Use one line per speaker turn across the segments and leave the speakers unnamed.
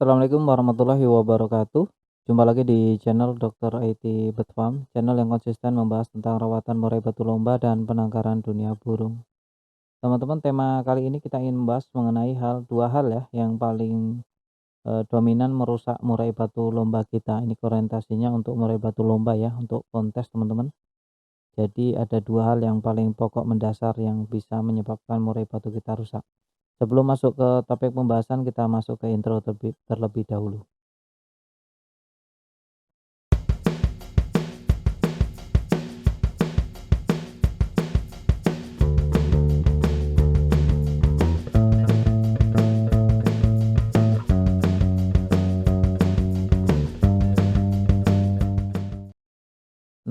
Assalamualaikum warahmatullahi wabarakatuh. Jumpa lagi di channel Dr. IT Bird Farm, channel yang konsisten membahas tentang rawatan murai batu lomba dan penangkaran dunia burung. Teman-teman, tema kali ini kita ingin membahas mengenai dua hal ya yang paling dominan merusak murai batu lomba kita. Ini orientasinya untuk murai batu lomba ya, untuk kontes teman-teman. Jadi ada dua hal yang paling pokok mendasar yang bisa menyebabkan murai batu kita rusak. Sebelum masuk ke topik pembahasan, kita masuk ke intro terlebih dahulu.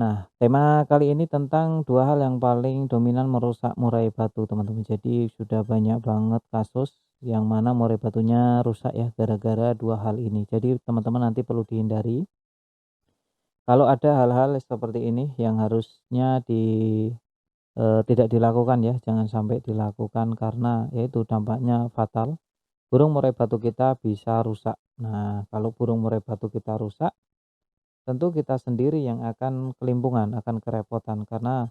Nah, tema kali ini tentang dua hal yang paling dominan merusak murai batu, teman-teman. Jadi sudah banyak banget kasus yang mana murai batunya rusak ya gara-gara dua hal ini. Jadi teman-teman nanti perlu dihindari kalau ada hal-hal seperti ini yang harusnya tidak dilakukan ya, jangan sampai dilakukan karena yaitu dampaknya fatal. Burung murai batu kita bisa rusak. Nah, kalau burung murai batu kita rusak, tentu kita sendiri yang akan kelimpungan, akan kerepotan karena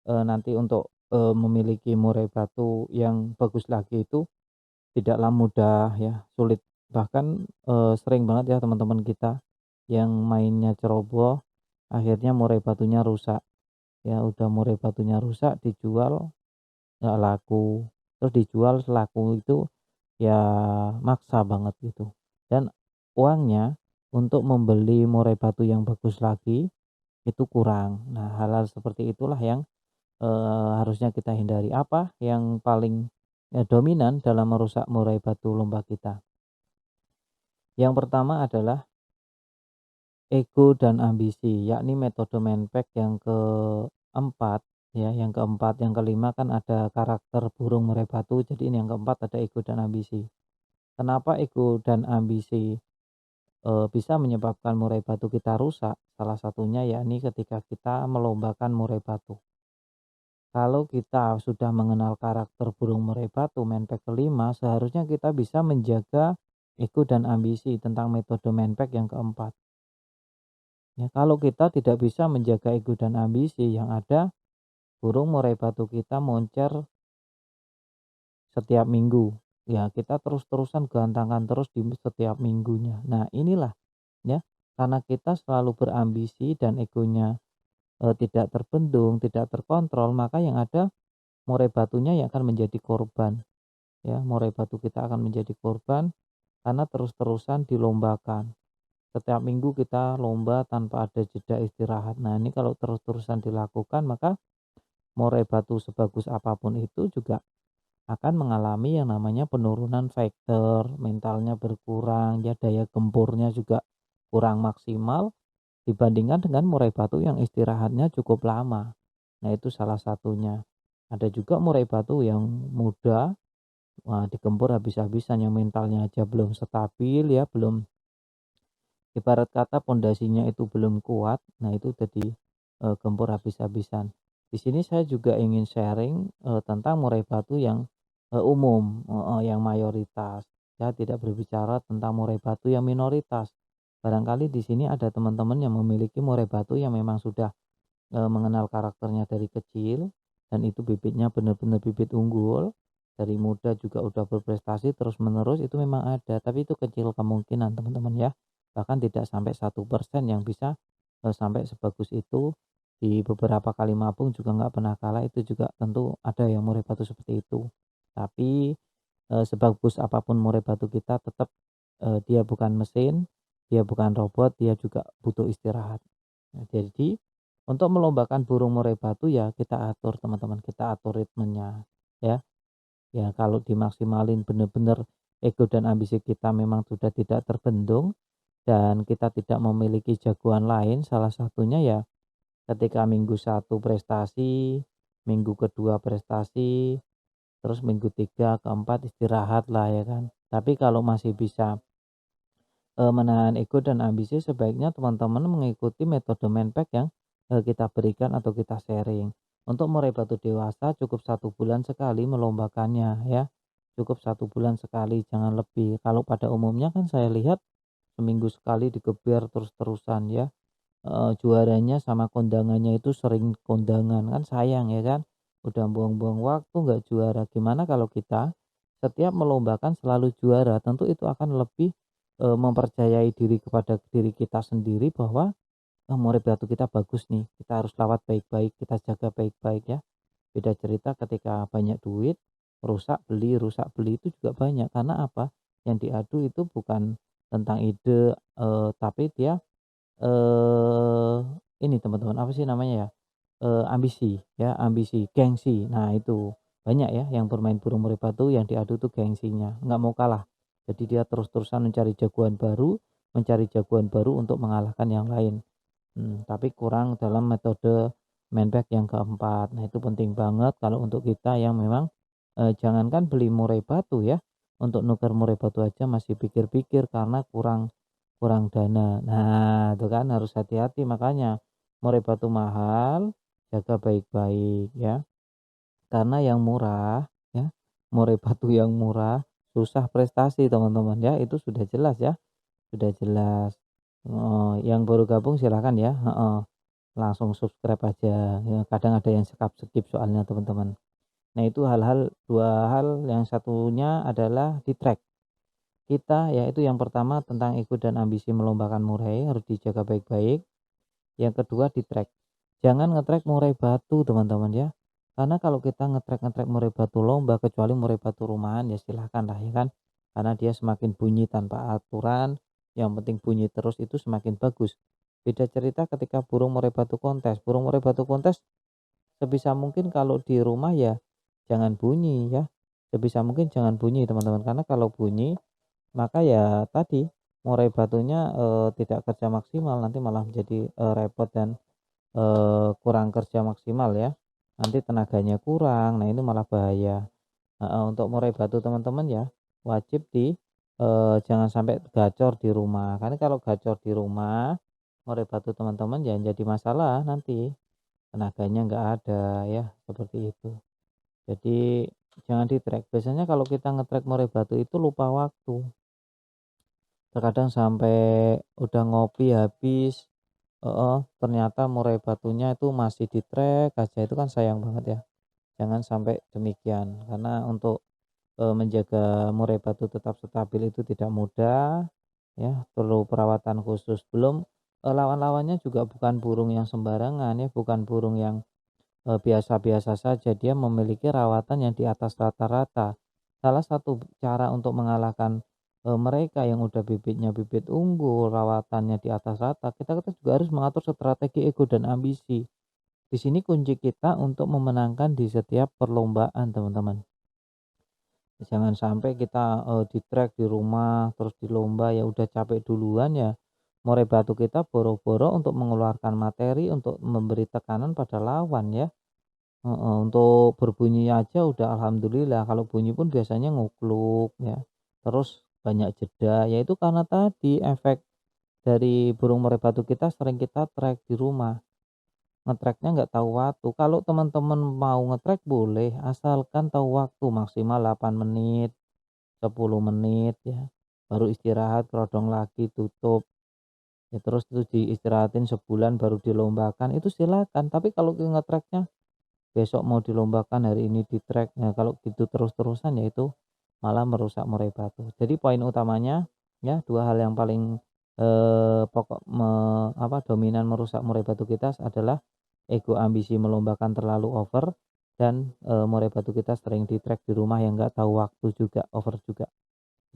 nanti untuk memiliki murai batu yang bagus lagi itu tidaklah mudah ya, sulit. Bahkan sering banget ya teman-teman kita yang mainnya ceroboh, akhirnya murai batunya rusak. Ya udah murai batunya rusak dijual nggak laku, terus dijual laku itu ya maksa banget gitu. Dan uangnya untuk membeli murai batu yang bagus lagi itu kurang. Nah, hal-hal seperti itulah yang harusnya kita hindari. Apa yang paling dominan dalam merusak murai batu lomba kita? Yang pertama adalah ego dan ambisi, yakni metode manpack yang keempat ya, yang keempat, yang kelima kan ada karakter burung murai batu. Jadi ini yang keempat ada ego dan ambisi. Kenapa ego dan ambisi bisa menyebabkan murai batu kita rusak? Salah satunya yakni ketika kita melombakan murai batu. Kalau kita sudah mengenal karakter burung murai batu manpack kelima, seharusnya kita bisa menjaga ego dan ambisi tentang metode manpack yang keempat. Ya, kalau kita tidak bisa menjaga ego dan ambisi, yang ada burung murai batu kita moncer setiap minggu. Ya, kita terus-terusan gantangan terus di setiap minggunya. Nah, inilah ya, karena kita selalu berambisi dan egonya tidak terbendung, tidak terkontrol, maka yang ada murai batunya yang akan menjadi korban. Ya, murai batu kita akan menjadi korban karena terus-terusan dilombakan. Setiap minggu kita lomba tanpa ada jeda istirahat. Nah, ini kalau terus-terusan dilakukan, maka murai batu sebagus apapun itu juga akan mengalami yang namanya penurunan faktor, mentalnya berkurang, ya daya gempurnya juga kurang maksimal dibandingkan dengan murai batu yang istirahatnya cukup lama. Nah, itu salah satunya. Ada juga murai batu yang muda, wah digempur habis-habisan, yang mentalnya aja belum stabil ya, belum, ibarat kata pondasinya itu belum kuat. Nah, itu jadi gempur habis-habisan. Di sini saya juga ingin sharing tentang murai batu yang umum, yang mayoritas. Saya tidak berbicara tentang murai batu yang minoritas. Barangkali di sini ada teman-teman yang memiliki murai batu yang memang sudah mengenal karakternya dari kecil, dan itu bibitnya benar-benar bibit unggul. Dari muda juga udah berprestasi terus-menerus, itu memang ada, tapi itu kecil kemungkinan teman-teman ya. Bahkan tidak sampai 1% yang bisa sampai sebagus itu. Di beberapa kali mabung juga nggak pernah kalah, itu juga tentu ada yang murai batu seperti itu. Tapi sebagus apapun murai batu kita tetap dia bukan mesin, dia bukan robot, dia juga butuh istirahat. Nah, jadi untuk melombakan burung murai batu ya kita atur teman-teman, kita atur ritmenya ya. Ya kalau dimaksimalin benar-benar ego dan ambisi kita memang sudah tidak terbendung dan kita tidak memiliki jagoan lain, salah satunya ya ketika minggu satu prestasi, minggu kedua prestasi, terus minggu tiga keempat istirahat lah ya kan. Tapi kalau masih bisa menahan ego dan ambisi, sebaiknya teman-teman mengikuti metode manpack yang kita berikan atau kita sharing. Untuk murai batu dewasa cukup 1 bulan sekali melombakannya ya. cukup 1 bulan sekali, jangan lebih. Kalau pada umumnya kan saya lihat seminggu sekali digeber terus-terusan ya, juaranya sama kondangannya itu sering kondangan, kan sayang ya kan, udah buang-buang waktu nggak juara. Gimana kalau kita setiap melombakan selalu juara, tentu itu akan lebih, mempercayai diri kepada diri kita sendiri bahwa, murai batu kita bagus nih, kita harus rawat baik-baik, kita jaga baik-baik ya. Beda cerita ketika banyak duit, rusak beli itu juga banyak. Karena apa? Yang diadu itu bukan tentang ide, tapi dia, eee, ini teman-teman, apa sih namanya ya, ambisi ya, ambisi, gengsi. Nah itu, banyak ya yang bermain burung murai batu yang diadu tuh gengsinya, nggak mau kalah. Jadi dia terus-terusan mencari jagoan baru untuk mengalahkan yang lain. Tapi kurang dalam metode main back yang keempat. Nah, itu penting banget kalau untuk kita yang memang, jangankan beli murai batu ya, untuk nuker murai batu aja masih pikir-pikir karena kurang kurang dana. Nah, itu kan harus hati-hati makanya murai batu mahal, jaga baik-baik ya. Karena yang murah ya, murai batu yang murah susah prestasi teman-teman ya, itu sudah jelas ya, sudah jelas. Yang baru gabung silahkan ya, langsung subscribe aja, ya kadang ada yang skip soalnya teman-teman. Nah itu hal-hal 2 hal, yang satunya adalah di-track. Kita yaitu yang pertama tentang ego dan ambisi melombakan murai harus dijaga baik-baik, yang kedua di-track. Jangan nge-track murai batu teman-teman ya, karena kalau kita nge-track murai batu lomba kecuali murai batu rumahan ya silahkan lah ya kan, karena dia semakin bunyi tanpa aturan, yang penting bunyi terus itu semakin bagus. Beda cerita ketika burung murai batu kontes sebisa mungkin kalau di rumah ya jangan bunyi ya, sebisa mungkin jangan bunyi teman-teman, karena kalau bunyi maka ya tadi murai batunya, tidak kerja maksimal, nanti malah menjadi, repot dan kurang kerja maksimal ya, nanti tenaganya kurang, nah ini malah bahaya. Untuk murai batu teman-teman ya, wajib jangan sampai gacor di rumah, karena kalau gacor di rumah, murai batu teman-teman ya jadi masalah nanti, tenaganya nggak ada ya, seperti itu. Jadi jangan di-track, biasanya kalau kita nge-track murai batu itu lupa waktu, terkadang sampai udah ngopi habis. Ternyata murai batunya itu masih di-track aja, itu kan sayang banget ya. Jangan sampai demikian, karena untuk, menjaga murai batu tetap stabil itu tidak mudah, ya, perlu perawatan khusus. Belum, lawan-lawannya juga bukan burung yang sembarangan ya, bukan burung yang, biasa-biasa saja, dia memiliki rawatan yang di atas rata-rata. Salah satu cara untuk mengalahkan, mereka yang udah bibitnya bibit unggul, rawatannya di atas rata, kita juga harus mengatur strategi ego dan ambisi. Di sini kunci kita untuk memenangkan di setiap perlombaan, teman-teman. Jangan sampai kita, di-track di rumah, terus di lomba ya udah capek duluan ya, murai batu kita boro-boro untuk mengeluarkan materi untuk memberi tekanan pada lawan ya. Untuk berbunyi aja udah alhamdulillah, kalau bunyi pun biasanya ngukluk ya, terus banyak jeda, yaitu karena tadi efek dari burung murai batu kita sering kita track di rumah, nge-track-nya nggak tahu waktu. Kalau teman-teman mau nge-track boleh, asalkan tahu waktu maksimal 8 menit, 10 menit ya, baru istirahat, kerodong lagi, tutup, ya terus itu diistirahatin sebulan baru dilombakan, itu silakan. Tapi kalau nge-track-nya besok mau dilombakan, hari ini di-track. Nah, kalau gitu terus-terusan ya itu malah merusak murai batu. Jadi poin utamanya ya 2 hal yang paling, pokok dominan merusak murai batu kita adalah ego ambisi melombakan terlalu over dan, murai batu kita sering di-track di rumah yang nggak tahu waktu juga, over juga.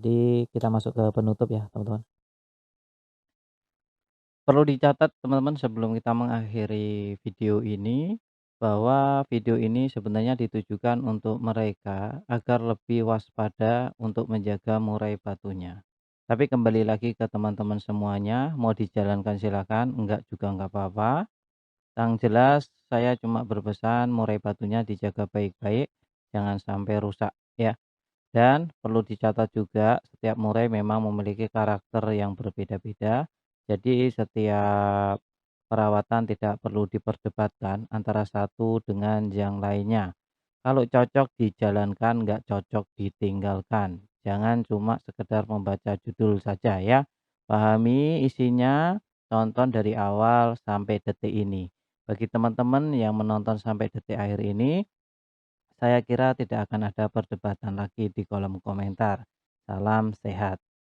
Jadi kita masuk ke penutup ya, teman-teman. Perlu dicatat teman-teman sebelum kita mengakhiri video ini, bahwa video ini sebenarnya ditujukan untuk mereka agar lebih waspada untuk menjaga murai batunya. Tapi kembali lagi ke teman-teman semuanya, mau dijalankan silakan, enggak juga enggak apa-apa. Yang jelas saya cuma berpesan murai batunya dijaga baik-baik, jangan sampai rusak ya. Dan perlu dicatat juga, setiap murai memang memiliki karakter yang berbeda-beda. Jadi setiap perawatan tidak perlu diperdebatkan antara satu dengan yang lainnya. Kalau cocok dijalankan, nggak cocok ditinggalkan. Jangan cuma sekedar membaca judul saja ya. Pahami isinya, tonton dari awal sampai detik ini. Bagi teman-teman yang menonton sampai detik akhir ini, saya kira tidak akan ada perdebatan lagi di kolom komentar. Salam sehat.